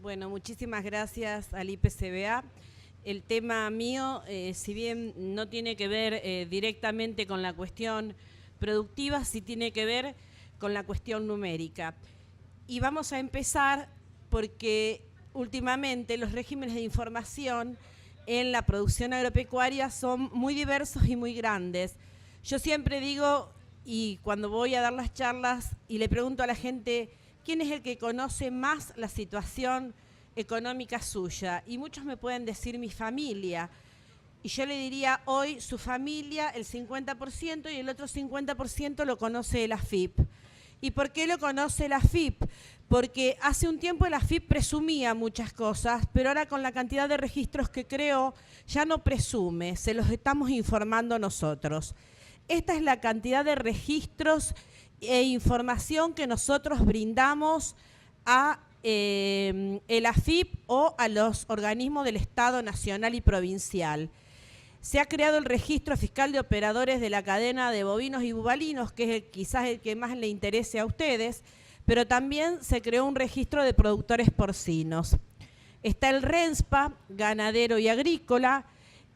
Bueno, muchísimas gracias al IPCBA. El tema mío, si bien no tiene que ver directamente con la cuestión productiva, sí tiene que ver con la cuestión numérica. Y vamos a empezar porque últimamente los regímenes de información en la producción agropecuaria son muy diversos y muy grandes. Yo siempre digo, y cuando voy a dar las charlas y le pregunto a la gente, ¿quién es el que conoce más la situación económica suya? Y muchos me pueden decir mi familia. Y yo le diría hoy su familia, el 50%, y el otro 50% lo conoce el AFIP. ¿Y por qué lo conoce el AFIP? Porque hace un tiempo el AFIP presumía muchas cosas, pero ahora con la cantidad de registros que creó, ya no presume, se los estamos informando nosotros. Esta es la cantidad de registros e información que nosotros brindamos a el AFIP o a los organismos del Estado nacional y provincial. Se ha creado el registro fiscal de operadores de la cadena de bovinos y bubalinos, que es quizás el que más le interese a ustedes, pero también se creó un registro de productores porcinos. Está el RENSPA, ganadero y agrícola.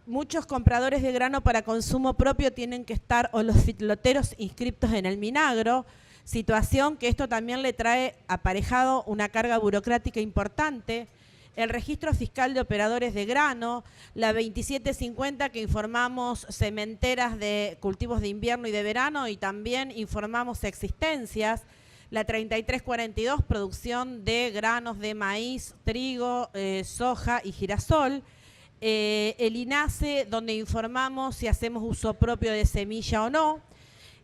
Muchos compradores de grano para consumo propio tienen que estar, o los fitloteros inscriptos en el Minagro, situación que esto también le trae aparejado una carga burocrática importante. El registro fiscal de operadores de grano, la 2750 que informamos sementeras de cultivos de invierno y de verano y también informamos existencias, la 3342 producción de granos de maíz, trigo, soja y girasol, el INASE donde informamos si hacemos uso propio de semilla o no,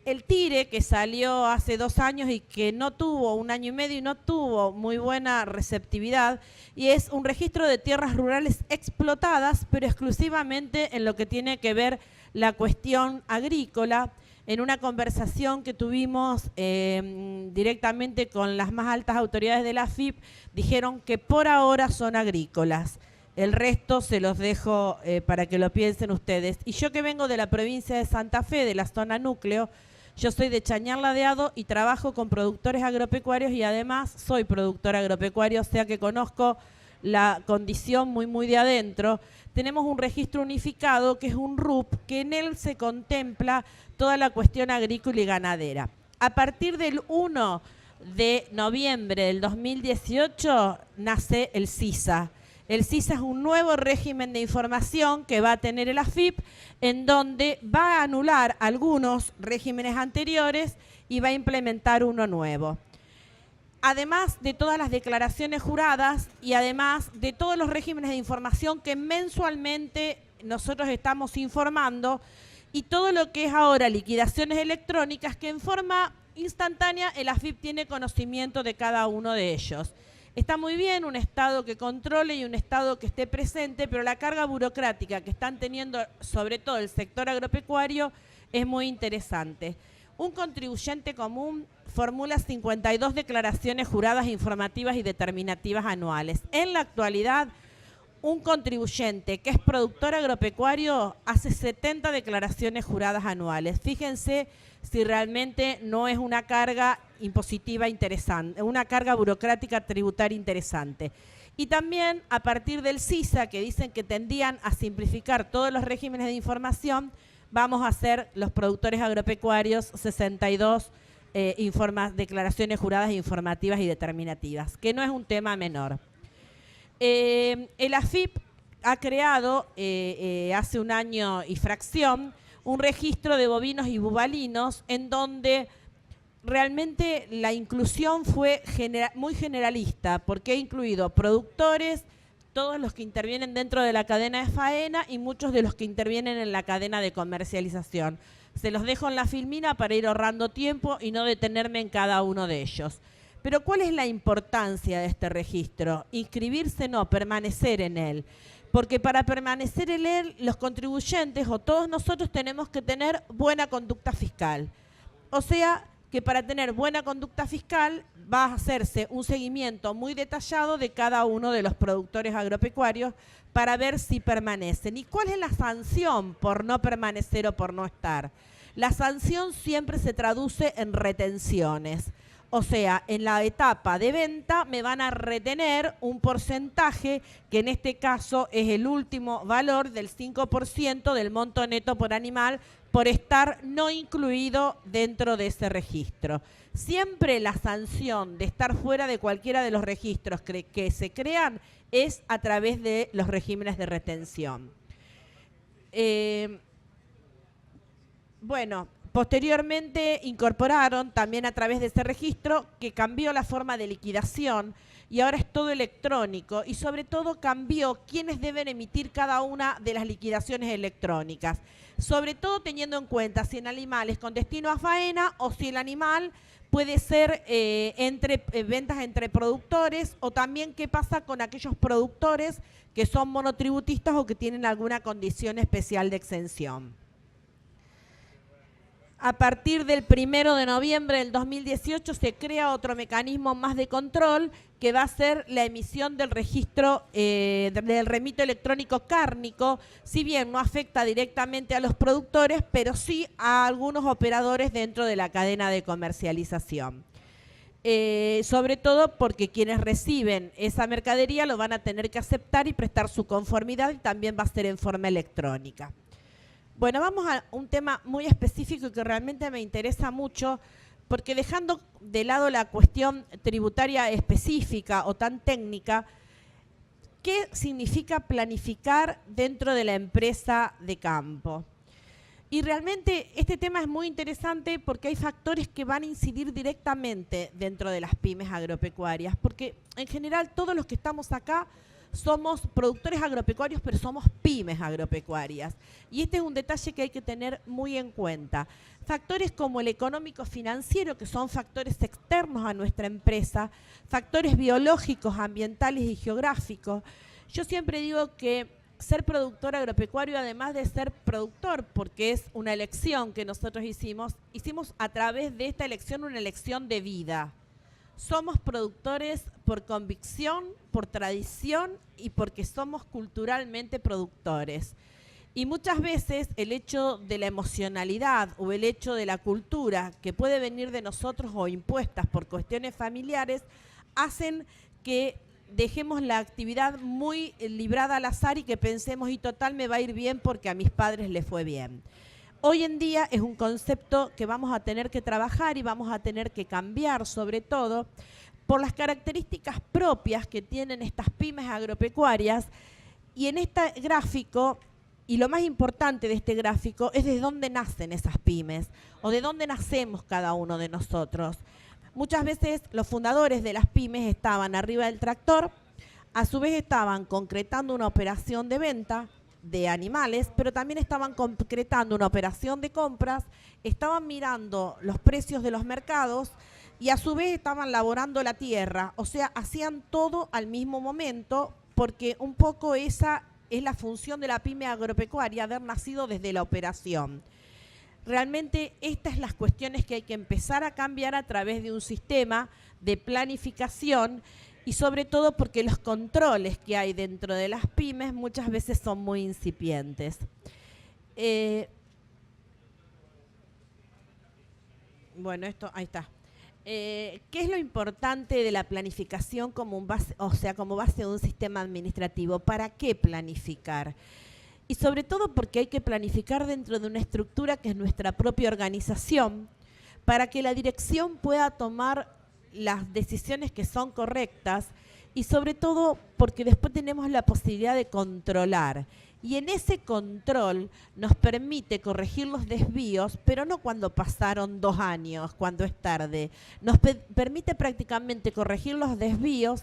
el TIRE, que salió hace 2 años y que no tuvo, 1 año y medio, y no tuvo muy buena receptividad, y es un registro de tierras rurales explotadas, pero exclusivamente en lo que tiene que ver la cuestión agrícola. En una conversación que tuvimos directamente con las más altas autoridades de la AFIP, dijeron que por ahora son agrícolas. El resto se los dejo para que lo piensen ustedes. Y yo que vengo de la provincia de Santa Fe, de la zona núcleo, yo soy de Chañar Ladeado y trabajo con productores agropecuarios y además soy productor agropecuario, o sea que conozco la condición muy de adentro. Tenemos un registro unificado que es un RUP, que en él se contempla toda la cuestión agrícola y ganadera. A partir del 1 de noviembre del 2018 nace el CISA. El CISA es un nuevo régimen de información que va a tener el AFIP, en donde va a anular algunos regímenes anteriores y va a implementar uno nuevo. Además de todas las declaraciones juradas y además de todos los regímenes de información que mensualmente nosotros estamos informando y todo lo que es ahora liquidaciones electrónicas que en forma instantánea el AFIP tiene conocimiento de cada uno de ellos. Está muy bien un Estado que controle y un Estado que esté presente, pero la carga burocrática que están teniendo, sobre todo el sector agropecuario, es muy interesante. Un contribuyente común formula 52 declaraciones juradas informativas y determinativas anuales. En la actualidad, un contribuyente que es productor agropecuario hace 70 declaraciones juradas anuales. Fíjense si realmente no es una carga impositiva interesante, una carga burocrática tributaria interesante. Y también a partir del CISA, que dicen que tendían a simplificar todos los regímenes de información, vamos a hacer los productores agropecuarios 62 declaraciones juradas informativas y determinativas, que no es un tema menor. El AFIP ha creado hace 1 año y fracción un registro de bovinos y bubalinos en donde realmente la inclusión fue muy generalista, porque ha incluido productores, todos los que intervienen dentro de la cadena de faena y muchos de los que intervienen en la cadena de comercialización. Se los dejo en la filmina para ir ahorrando tiempo y no detenerme en cada uno de ellos. Pero ¿cuál es la importancia de este registro? Inscribirse no, permanecer en él. Porque para permanecer en él, los contribuyentes o todos nosotros tenemos que tener buena conducta fiscal. O sea, que para tener buena conducta fiscal va a hacerse un seguimiento muy detallado de cada uno de los productores agropecuarios para ver si permanecen. ¿Y cuál es la sanción por no permanecer o por no estar? La sanción siempre se traduce en retenciones. O sea, en la etapa de venta me van a retener un porcentaje, que en este caso es el último valor del 5% del monto neto por animal, por estar no incluido dentro de ese registro. Siempre la sanción de estar fuera de cualquiera de los registros que se crean es a través de los regímenes de retención. Bueno, posteriormente incorporaron también a través de ese registro que cambió la forma de liquidación y ahora es todo electrónico y sobre todo cambió quiénes deben emitir cada una de las liquidaciones electrónicas, sobre todo teniendo en cuenta si el animal es con destino a faena o si el animal puede ser ventas entre productores, o también qué pasa con aquellos productores que son monotributistas o que tienen alguna condición especial de exención. A partir del 1 de noviembre del 2018 se crea otro mecanismo más de control, que va a ser la emisión del registro del remito electrónico cárnico, si bien no afecta directamente a los productores, pero sí a algunos operadores dentro de la cadena de comercialización. Sobre todo porque quienes reciben esa mercadería lo van a tener que aceptar y prestar su conformidad, y también va a ser en forma electrónica. Bueno, vamos a un tema muy específico y que realmente me interesa mucho, porque dejando de lado la cuestión tributaria específica o tan técnica, ¿qué significa planificar dentro de la empresa de campo? Y realmente este tema es muy interesante porque hay factores que van a incidir directamente dentro de las pymes agropecuarias, porque en general todos los que estamos acá somos productores agropecuarios, pero somos pymes agropecuarias. Y este es un detalle que hay que tener muy en cuenta. Factores como el económico-financiero, que son factores externos a nuestra empresa, factores biológicos, ambientales y geográficos. Yo siempre digo que ser productor agropecuario, además de ser productor, porque es una elección que nosotros hicimos a través de esta elección una elección de vida. Somos productores por convicción, por tradición y porque somos culturalmente productores. Y muchas veces el hecho de la emocionalidad o el hecho de la cultura que puede venir de nosotros o impuestas por cuestiones familiares hacen que dejemos la actividad muy librada al azar y que pensemos, y total me va a ir bien porque a mis padres les fue bien. Hoy en día es un concepto que vamos a tener que trabajar y vamos a tener que cambiar, sobre todo por las características propias que tienen estas pymes agropecuarias. Y en este gráfico, y lo más importante de este gráfico, es de dónde nacen esas pymes o de dónde nacemos cada uno de nosotros. Muchas veces los fundadores de las pymes estaban arriba del tractor, a su vez estaban concretando una operación de venta de animales, pero también estaban concretando una operación de compras, estaban mirando los precios de los mercados y a su vez estaban laborando la tierra. O sea, hacían todo al mismo momento, porque un poco esa es la función de la pyme agropecuaria, haber nacido desde la operación. Realmente estas son las cuestiones que hay que empezar a cambiar a través de un sistema de planificación, y sobre todo porque los controles que hay dentro de las pymes muchas veces son muy incipientes. Bueno, esto, ahí está. ¿Qué es lo importante de la planificación como base de un sistema administrativo? ¿Para qué planificar? Y sobre todo porque hay que planificar dentro de una estructura que es nuestra propia organización, para que la dirección pueda tomar las decisiones que son correctas, y sobre todo porque después tenemos la posibilidad de controlar. Y en ese control nos permite corregir los desvíos, pero no cuando pasaron 2 años, cuando es tarde. Nos permite prácticamente corregir los desvíos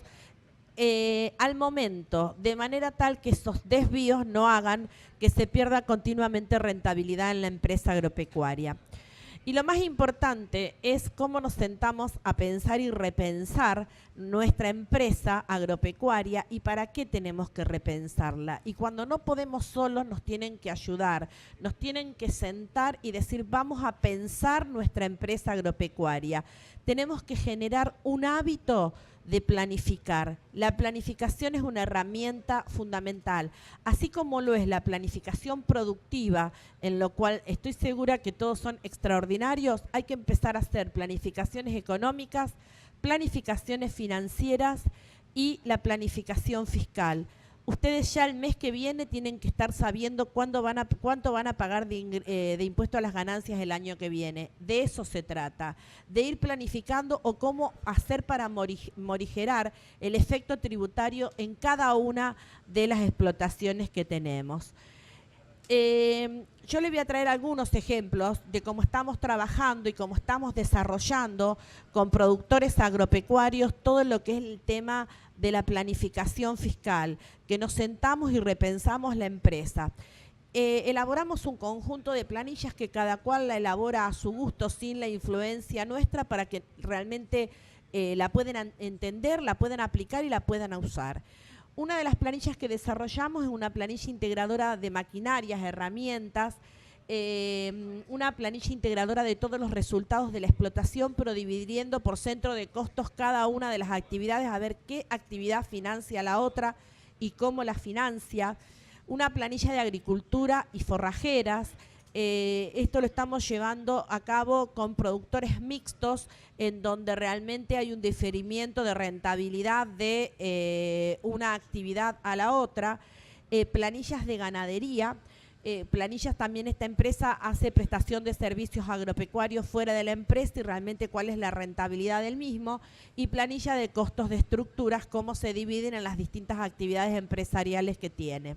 al momento, de manera tal que esos desvíos no hagan que se pierda continuamente rentabilidad en la empresa agropecuaria. Y lo más importante es cómo nos sentamos a pensar y repensar nuestra empresa agropecuaria y para qué tenemos que repensarla. Y cuando no podemos solos, nos tienen que ayudar, nos tienen que sentar y decir, vamos a pensar nuestra empresa agropecuaria. Tenemos que generar un hábito de planificar. La planificación es una herramienta fundamental, así como lo es la planificación productiva, en lo cual estoy segura que todos son extraordinarios. Hay que empezar a hacer planificaciones económicas, planificaciones financieras y la planificación fiscal. Ustedes ya el mes que viene tienen que estar sabiendo cuánto van a pagar de impuesto a las ganancias el año que viene. De eso se trata, de ir planificando o cómo hacer para morigerar el efecto tributario en cada una de las explotaciones que tenemos. Yo le voy a traer algunos ejemplos de cómo estamos trabajando y cómo estamos desarrollando con productores agropecuarios todo lo que es el tema de la planificación fiscal, que nos sentamos y repensamos la empresa. Elaboramos un conjunto de planillas que cada cual la elabora a su gusto sin la influencia nuestra para que realmente la puedan entender, la puedan aplicar y la puedan usar. Una de las planillas que desarrollamos es una planilla integradora de maquinarias, herramientas, una planilla integradora de todos los resultados de la explotación, pero dividiendo por centro de costos cada una de las actividades, a ver qué actividad financia la otra y cómo la financia. Una planilla de agricultura y forrajeras. Esto lo estamos llevando a cabo con productores mixtos, en donde realmente hay un diferimiento de rentabilidad de una actividad a la otra. Planillas de ganadería. Planillas también, esta empresa hace prestación de servicios agropecuarios fuera de la empresa y realmente cuál es la rentabilidad del mismo. Y planilla de costos de estructuras, cómo se dividen en las distintas actividades empresariales que tiene.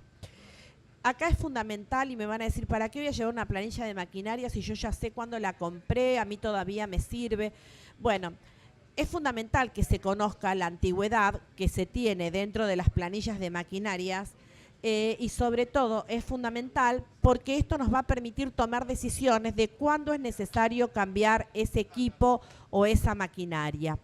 Acá es fundamental y me van a decir, ¿para qué voy a llevar una planilla de maquinaria si yo ya sé cuándo la compré, a mí todavía me sirve? Bueno, es fundamental que se conozca la antigüedad que se tiene dentro de las planillas de maquinarias y sobre todo es fundamental porque esto nos va a permitir tomar decisiones de cuándo es necesario cambiar ese equipo o esa maquinaria.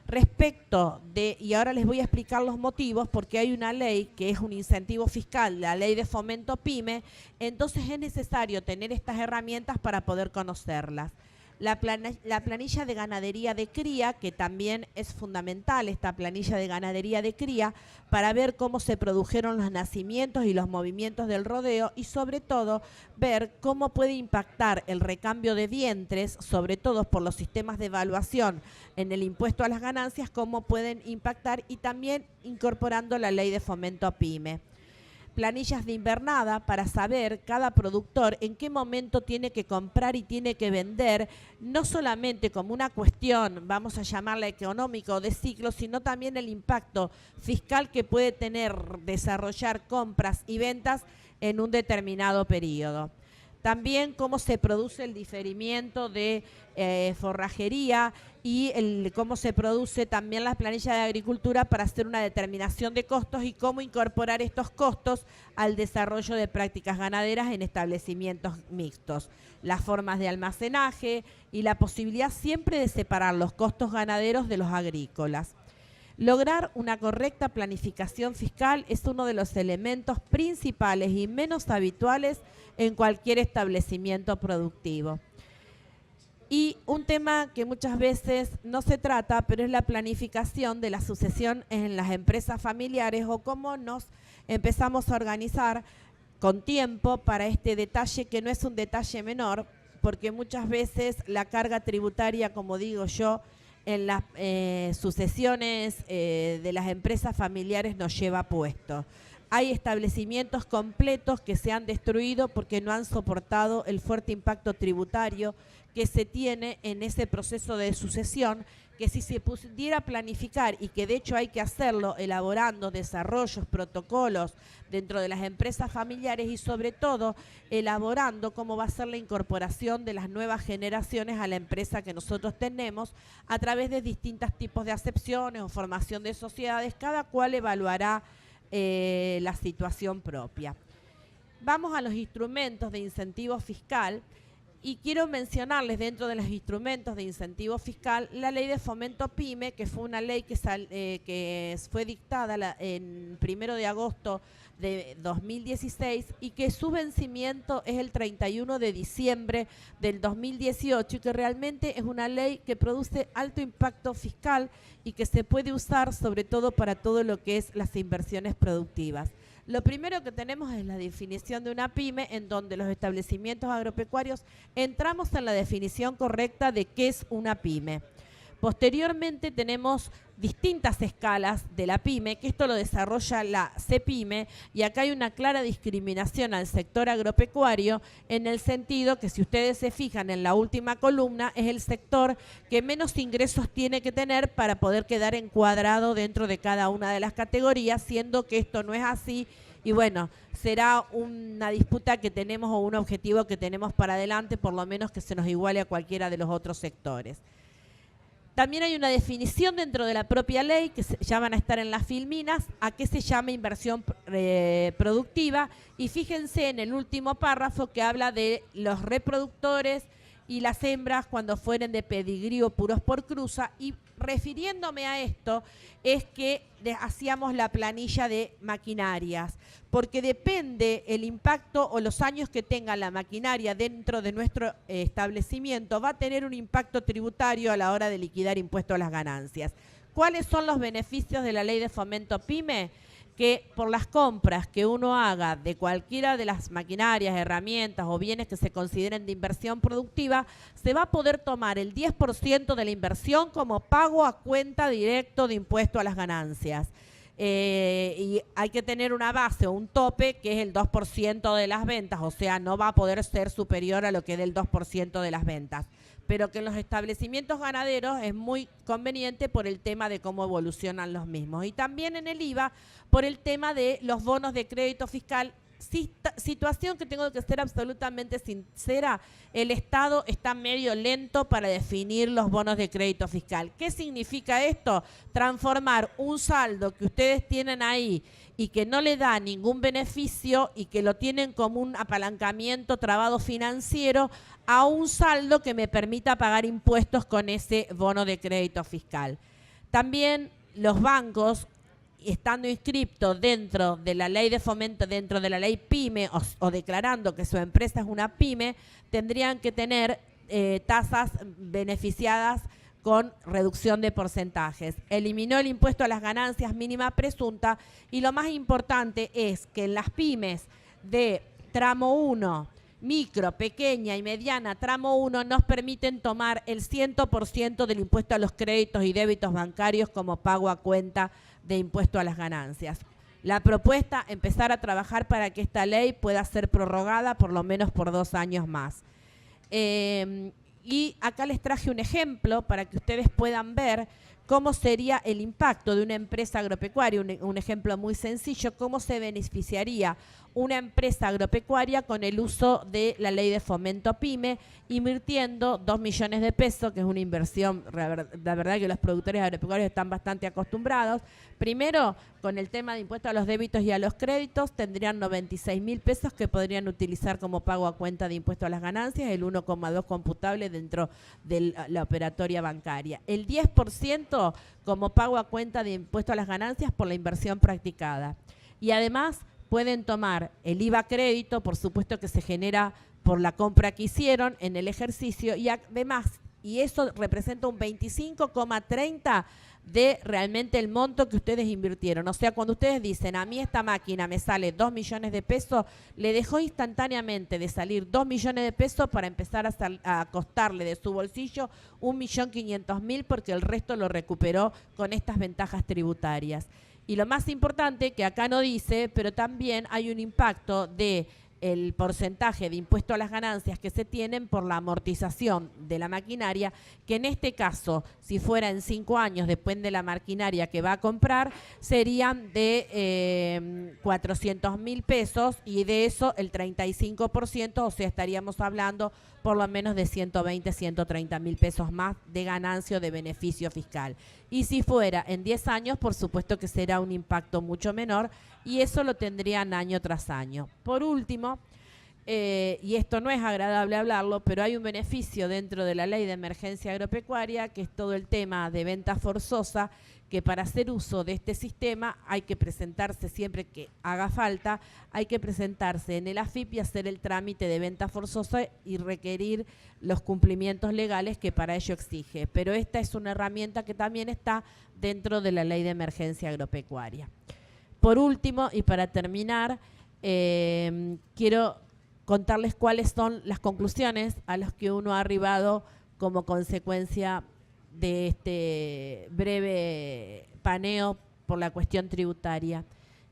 Respecto de, y ahora les voy a explicar los motivos, porque hay una ley que es un incentivo fiscal, la ley de fomento PYME, entonces es necesario tener estas herramientas para poder conocerlas. La planilla de ganadería de cría, que también es fundamental, esta planilla de ganadería de cría, para ver cómo se produjeron los nacimientos y los movimientos del rodeo y sobre todo ver cómo puede impactar el recambio de vientres, sobre todo por los sistemas de evaluación en el impuesto a las ganancias, cómo pueden impactar y también incorporando la ley de fomento a PYME. Planillas de invernada para saber cada productor en qué momento tiene que comprar y tiene que vender, no solamente como una cuestión, vamos a llamarla económica o de ciclo, sino también el impacto fiscal que puede tener desarrollar compras y ventas en un determinado periodo. También cómo se produce el diferimiento de forrajería y cómo se produce también la planilla de agricultura para hacer una determinación de costos y cómo incorporar estos costos al desarrollo de prácticas ganaderas en establecimientos mixtos. Las formas de almacenaje y la posibilidad siempre de separar los costos ganaderos de los agrícolas. Lograr una correcta planificación fiscal es uno de los elementos principales y menos habituales en cualquier establecimiento productivo. Y un tema que muchas veces no se trata, pero es la planificación de la sucesión en las empresas familiares o cómo nos empezamos a organizar con tiempo para este detalle, que no es un detalle menor, porque muchas veces la carga tributaria, como digo yo, en las sucesiones de las empresas familiares nos lleva puesto. Hay establecimientos completos que se han destruido porque no han soportado el fuerte impacto tributario que se tiene en ese proceso de sucesión, que si se pudiera planificar y que de hecho hay que hacerlo elaborando desarrollos, protocolos dentro de las empresas familiares y sobre todo elaborando cómo va a ser la incorporación de las nuevas generaciones a la empresa que nosotros tenemos a través de distintos tipos de acepciones o formación de sociedades, cada cual evaluará la situación propia. Vamos a los instrumentos de incentivo fiscal. Y quiero mencionarles dentro de los instrumentos de incentivo fiscal la ley de fomento PYME, que fue una ley que fue dictada en 1 de agosto de 2016 y que su vencimiento es el 31 de diciembre del 2018 y que realmente es una ley que produce alto impacto fiscal y que se puede usar sobre todo para todo lo que es las inversiones productivas. Lo primero que tenemos es la definición de una pyme, en donde los establecimientos agropecuarios entramos en la definición correcta de qué es una pyme. Posteriormente tenemos distintas escalas de la pyme, que esto lo desarrolla la CEPYME, y acá hay una clara discriminación al sector agropecuario en el sentido que, si ustedes se fijan en la última columna, es el sector que menos ingresos tiene que tener para poder quedar encuadrado dentro de cada una de las categorías, siendo que esto no es así. Y bueno, será una disputa que tenemos o un objetivo que tenemos para adelante, por lo menos que se nos iguale a cualquiera de los otros sectores. También hay una definición dentro de la propia ley, que ya van a estar en las filminas, a qué se llama inversión productiva. Y fíjense en el último párrafo que habla de los reproductores y las hembras cuando fueren de pedigrí o puros por cruza. Y refiriéndome a esto, es que hacíamos la planilla de maquinarias, porque depende el impacto o los años que tenga la maquinaria dentro de nuestro establecimiento, va a tener un impacto tributario a la hora de liquidar impuesto a las ganancias. ¿Cuáles son los beneficios de la ley de fomento PYME? Que por las compras que uno haga de cualquiera de las maquinarias, herramientas o bienes que se consideren de inversión productiva, se va a poder tomar el 10% de la inversión como pago a cuenta directo de impuesto a las ganancias. Y hay que tener una base o un tope que es el 2% de las ventas, o sea, no va a poder ser superior a lo que es el 2% de las ventas. Pero que en los establecimientos ganaderos es muy conveniente por el tema de cómo evolucionan los mismos. Y también en el IVA por el tema de los bonos de crédito fiscal. Situación que tengo que ser absolutamente sincera, el Estado está medio lento para definir los bonos de crédito fiscal. ¿Qué significa esto? Transformar un saldo que ustedes tienen ahí y que no le da ningún beneficio y que lo tienen como un apalancamiento trabado financiero a un saldo que me permita pagar impuestos con ese bono de crédito fiscal. También los bancos, estando inscriptos dentro de la ley de fomento, dentro de la ley PYME o declarando que su empresa es una PYME, tendrían que tener tasas beneficiadas con reducción de porcentajes. Eliminó el impuesto a las ganancias mínima presunta y lo más importante es que en las pymes de tramo 1, micro, pequeña y mediana, tramo 1, nos permiten tomar el 100% del impuesto a los créditos y débitos bancarios como pago a cuenta de impuesto a las ganancias. La propuesta, empezar a trabajar para que esta ley pueda ser prorrogada por lo menos por 2 años más. Y acá les traje un ejemplo para que ustedes puedan ver cómo sería el impacto de una empresa agropecuaria, un ejemplo muy sencillo, cómo se beneficiaría una empresa agropecuaria con el uso de la ley de fomento PYME, invirtiendo 2 millones de pesos, que es una inversión, la verdad que los productores agropecuarios están bastante acostumbrados. Primero, con el tema de impuestos a los débitos y a los créditos, tendrían 96.000 pesos que podrían utilizar como pago a cuenta de impuesto a las ganancias, el 1,2 computable dentro de la operatoria bancaria. El 10% como pago a cuenta de impuesto a las ganancias por la inversión practicada. Y además pueden tomar el IVA crédito, por supuesto que se genera por la compra que hicieron en el ejercicio, y además, y eso representa un 25,30 de realmente el monto que ustedes invirtieron. O sea, cuando ustedes dicen, a mí esta máquina me sale 2 millones de pesos, le dejó instantáneamente de salir 2 millones de pesos para empezar a costarle de su bolsillo 1.500.000 porque el resto lo recuperó con estas ventajas tributarias. Y lo más importante, que acá no dice, pero también hay un impacto de el porcentaje de impuesto a las ganancias que se tienen por la amortización de la maquinaria, que en este caso, si fuera en 5 años, después de la maquinaria que va a comprar, serían de 400.000 pesos y de eso el 35%, o sea, estaríamos hablando por lo menos de 120, 130.000 pesos más de ganancia o de beneficio fiscal. Y si fuera en 10 años, por supuesto que será un impacto mucho menor y eso lo tendrían año tras año. Por último, y esto no es agradable hablarlo, pero hay un beneficio dentro de la ley de emergencia agropecuaria, que es todo el tema de venta forzosa, que para hacer uso de este sistema hay que presentarse siempre que haga falta, hay que presentarse en el AFIP y hacer el trámite de venta forzosa y requerir los cumplimientos legales que para ello exige. Pero esta es una herramienta que también está dentro de la ley de emergencia agropecuaria. Por último, y para terminar, quiero contarles cuáles son las conclusiones a las que uno ha arribado como consecuencia de este breve paneo por la cuestión tributaria,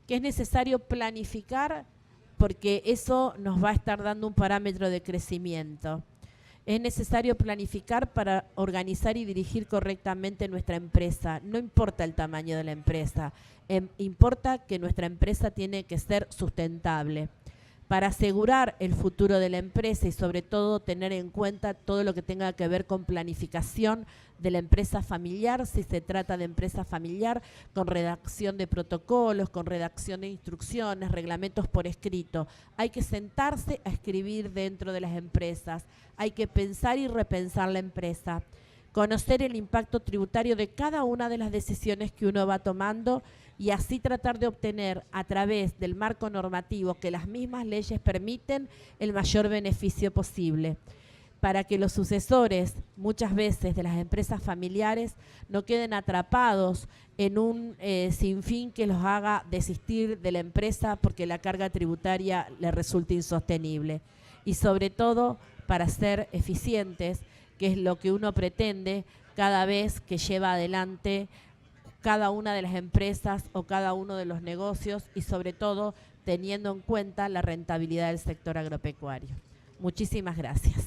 que es necesario planificar porque eso nos va a estar dando un parámetro de crecimiento. Es necesario planificar para organizar y dirigir correctamente nuestra empresa. No importa el tamaño de la empresa, importa que nuestra empresa tiene que ser sustentable. Para asegurar el futuro de la empresa y sobre todo tener en cuenta todo lo que tenga que ver con planificación de la empresa familiar, si se trata de empresa familiar, con redacción de protocolos, con redacción de instrucciones, reglamentos por escrito. Hay que sentarse a escribir dentro de las empresas, hay que pensar y repensar la empresa, conocer el impacto tributario de cada una de las decisiones que uno va tomando y así tratar de obtener a través del marco normativo que las mismas leyes permiten el mayor beneficio posible, para que los sucesores, muchas veces de las empresas familiares, no queden atrapados en un sinfín que los haga desistir de la empresa porque la carga tributaria les resulte insostenible. Y sobre todo, para ser eficientes, que es lo que uno pretende cada vez que lleva adelante cada una de las empresas o cada uno de los negocios y sobre todo teniendo en cuenta la rentabilidad del sector agropecuario. Muchísimas gracias.